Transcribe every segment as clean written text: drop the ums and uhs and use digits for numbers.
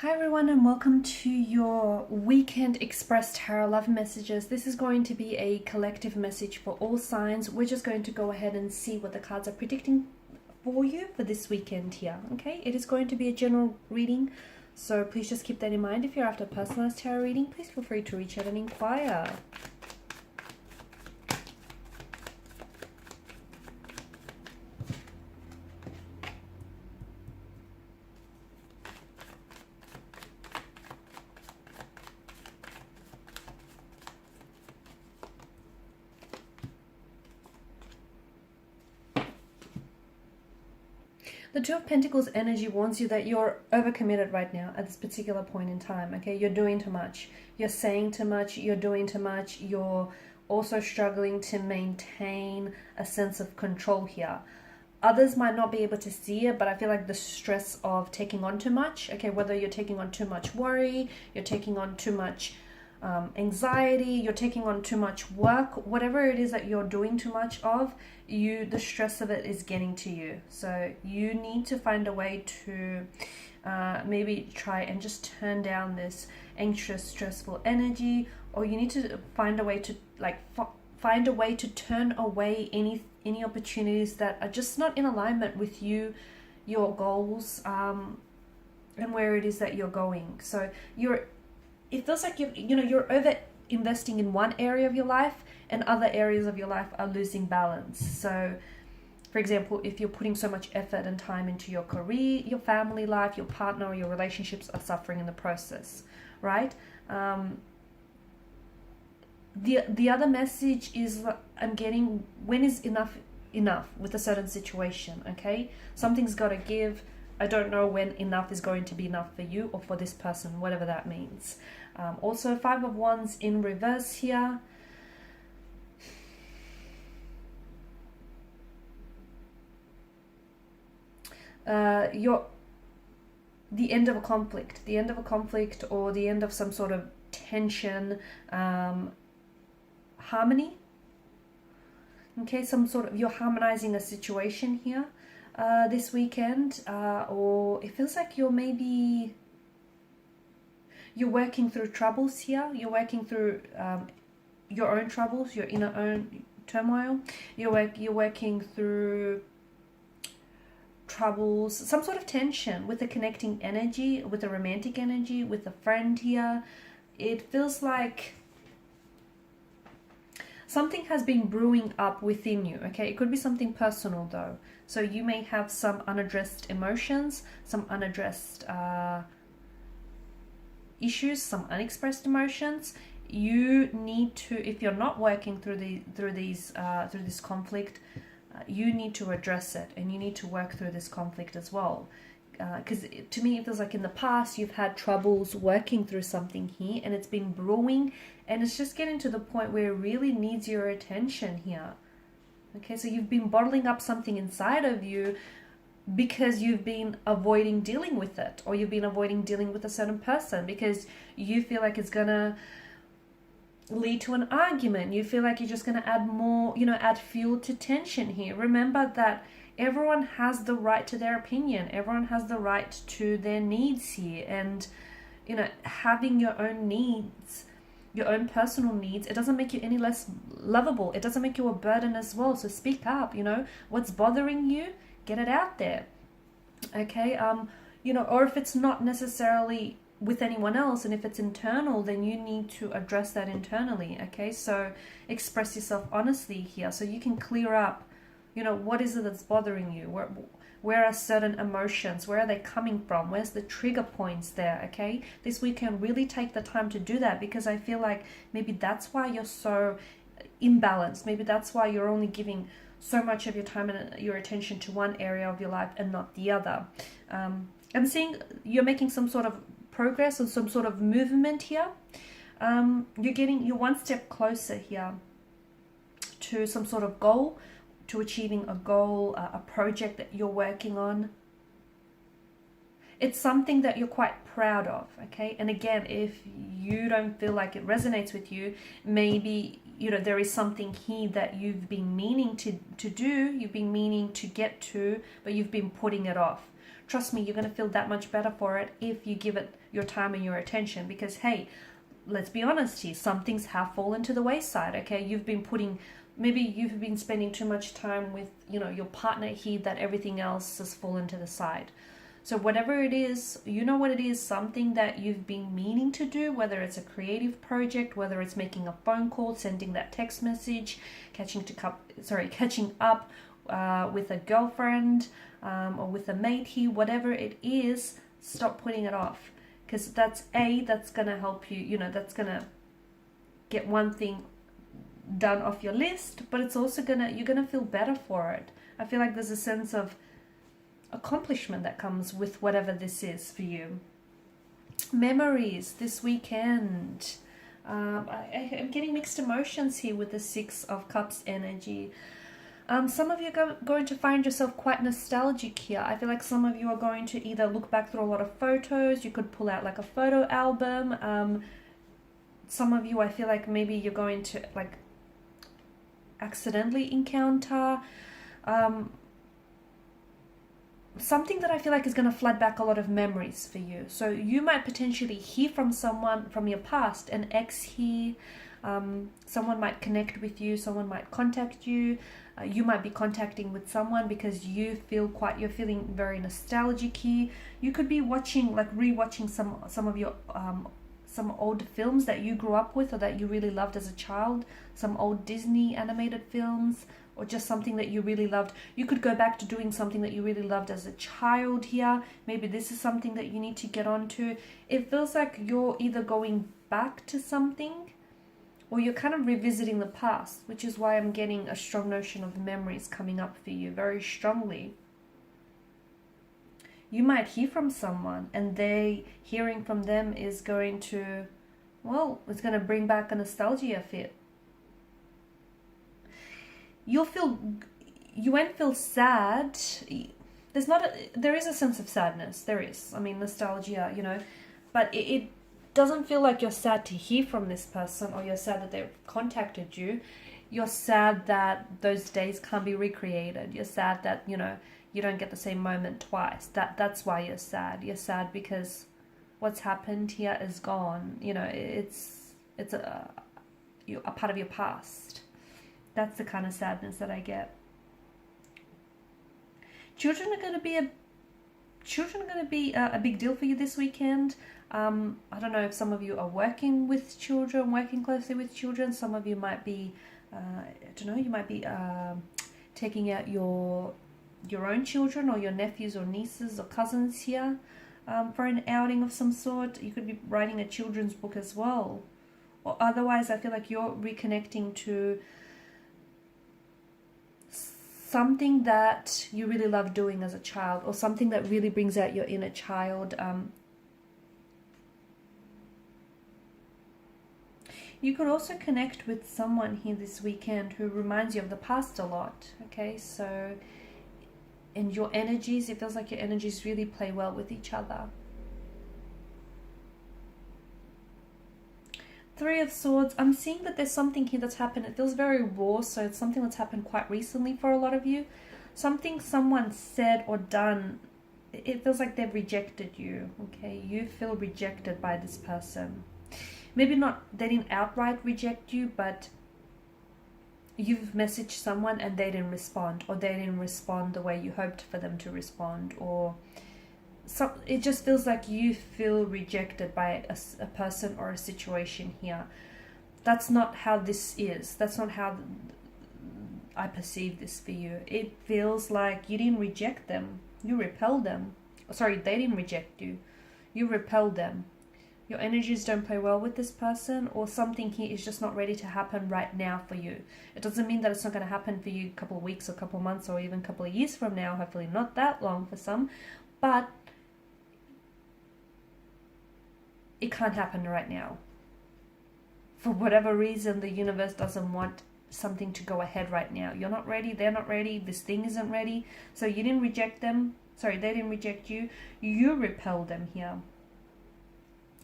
Hi everyone and welcome to your Weekend Express Tarot Love Messages. This is going to be a collective message for all signs. We're just going to go ahead and see what the cards are predicting for you for this weekend here. Okay, it is going to be a general reading, so please just keep that in mind. If you're after a personalized tarot reading, please feel free to reach out and inquire. The Two of Pentacles energy warns you that you're overcommitted right now at this particular point in time, okay? You're doing too much. You're saying too much. You're doing too much. You're also struggling to maintain a sense of control here. Others might not be able to see it, but I feel like the stress of taking on too much, okay? Whether you're taking on too much worry, you're taking on too much anxiety, you're taking on too much work, whatever it is that you're doing too much of, the stress of it is getting to you. So you need to find a way to maybe try and just turn down this anxious, stressful energy, or you need to find a way to find a way to turn away any opportunities that are just not in alignment with you, your goals, and where it is that you're going. So it feels like you're over investing in one area of your life and other areas of your life are losing balance. So for example, if you're putting so much effort and time into your career, your family life, your partner or your relationships are suffering in the process, right? The other message is I'm getting, when is enough with a certain situation, okay? Something's got to give. I don't know when enough is going to be enough for you or for this person, whatever that means. Also, Five of Wands in reverse here. The end of a conflict, or the end of some sort of tension, harmony. Okay, you're harmonizing a situation here this weekend, or it feels like you're working through troubles here. You're working through your own troubles, your inner own turmoil. You're working through troubles, some sort of tension with a connecting energy, with a romantic energy, with a friend here. It feels like something has been brewing up within you, okay? It could be something personal though. So you may have some unaddressed emotions, some unaddressed issues, some unexpressed emotions. You need to, if you're not working through this conflict, you need to address it, and you need to work through this conflict as well. Because to me it feels like in the past you've had troubles working through something here, and it's been brewing, and it's just getting to the point where it really needs your attention here. Okay, so you've been bottling up something inside of you because you've been avoiding dealing with it, or you've been avoiding dealing with a certain person because you feel like it's gonna lead to an argument. You feel like you're just gonna add more, add fuel to tension here. Remember that everyone has the right to their opinion. Everyone has the right to their needs here. And, having your own needs, your own personal needs, it doesn't make you any less lovable. It doesn't make you a burden as well. So speak up, what's bothering you, get it out there. Okay, or if it's not necessarily with anyone else, and if it's internal, then you need to address that internally. Okay, so express yourself honestly here so you can clear up, what is it that's bothering you? Where are certain emotions? Where are they coming from? Where's the trigger points there? Okay, this weekend really take the time to do that, because I feel like maybe that's why you're so imbalanced. Maybe that's why you're only giving so much of your time and your attention to one area of your life and not the other. I'm seeing you're making some sort of progress or some sort of movement here. You're one step closer here to some sort of goal, to achieving a goal, a project that you're working on. It's something that you're quite proud of, okay? And again, if you don't feel like it resonates with you, maybe there is something here that you've been meaning to do, you've been meaning to get to, but you've been putting it off. Trust me, you're going to feel that much better for it if you give it your time and your attention, because hey, let's be honest here, some things have fallen to the wayside. Okay, maybe you've been spending too much time with, you know, your partner here, that everything else has fallen to the side. So whatever it is, you know what it is, something that you've been meaning to do, whether it's a creative project, whether it's making a phone call, sending that text message, catching up with a girlfriend or with a mate here, whatever it is, stop putting it off. Because that's gonna help you, you know, that's gonna get one thing done off your list, but it's also you're gonna feel better for it. I feel like there's a sense of accomplishment that comes with whatever this is for you. Memories this weekend. I'm getting mixed emotions here with the Six of Cups energy. Some of you are going to find yourself quite nostalgic here. I feel like some of you are going to either look back through a lot of photos. You could pull out like a photo album. Some of you, I feel like maybe you're going to like accidentally encounter something that I feel like is going to flood back a lot of memories for you. So you might potentially hear from someone from your past, an ex here. Someone might connect with you, someone might contact you. You might be contacting with someone because you're feeling very nostalgic here. You could be rewatching some of your some old films that you grew up with or that you really loved as a child, some old Disney animated films, or just something that you really loved. You could go back to doing something that you really loved as a child here. Maybe this is something that you need to get onto. It feels like you're either going back to something or you're kind of revisiting the past, which is why I'm getting a strong notion of memories coming up for you very strongly. You might hear from someone and hearing from them is going to, it's going to bring back a nostalgia fit. You won't feel sad. There is a sense of sadness. There is. I mean, nostalgia, you know, but it doesn't feel like you're sad to hear from this person or you're sad that they've contacted you. You're sad that those days can't be recreated. You're sad that, you know, you don't get the same moment twice. That's why you're sad. You're sad because what's happened here is gone. You know, it's a part of your past. That's the kind of sadness that I get. Children are going to be a big deal for you this weekend. I don't know if some of you are working with children, working closely with children. Some of you might be, you might be taking out your own children or your nephews or nieces or cousins here for an outing of some sort. You could be writing a children's book as well. Or otherwise, I feel like you're reconnecting to something that you really love doing as a child, or something that really brings out your inner child. You could also connect with someone here this weekend who reminds you of the past a lot. Okay, so in your energies, it feels like your energies really play well with each other. Three of Swords. I'm seeing that there's something here that's happened. It feels very raw, so it's something that's happened quite recently for a lot of you. Something someone said or done, it feels like they've rejected you. Okay, you feel rejected by this person. Maybe they didn't outright reject you, but you've messaged someone and they didn't respond, or they didn't respond the way you hoped for them to respond, or it just feels like you feel rejected by a person or a situation here. That's not how this is. That's not how I perceive this for you. It feels like you didn't reject them. You repelled them. Sorry, they didn't reject you. You repelled them. Your energies don't play well with this person, or something here is just not ready to happen right now for you. It doesn't mean that it's not going to happen for you a couple of weeks or a couple of months or even a couple of years from now. Hopefully not that long for some, but it can't happen right now. For whatever reason, the universe doesn't want something to go ahead right now. You're not ready, they're not ready, this thing isn't ready. So you didn't reject them. Sorry, they didn't reject you. You repelled them here.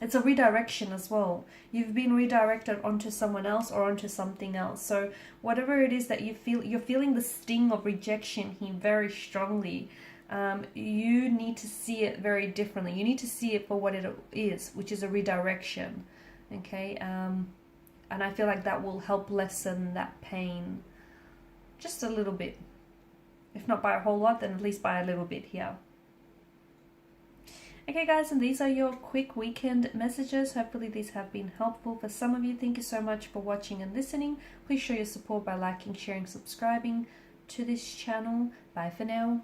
It's a redirection as well. You've been redirected onto someone else or onto something else. So whatever it is that you feel, you're feeling the sting of rejection here very strongly. you need to see it very differently. You need to see it for what it is, which is a redirection. Okay, and I feel like that will help lessen that pain just a little bit. If not by a whole lot, then at least by a little bit here. Okay guys, and these are your quick weekend messages. Hopefully these have been helpful for some of you. Thank you so much for watching and listening. Please show your support by liking, sharing, subscribing to this channel. Bye for now.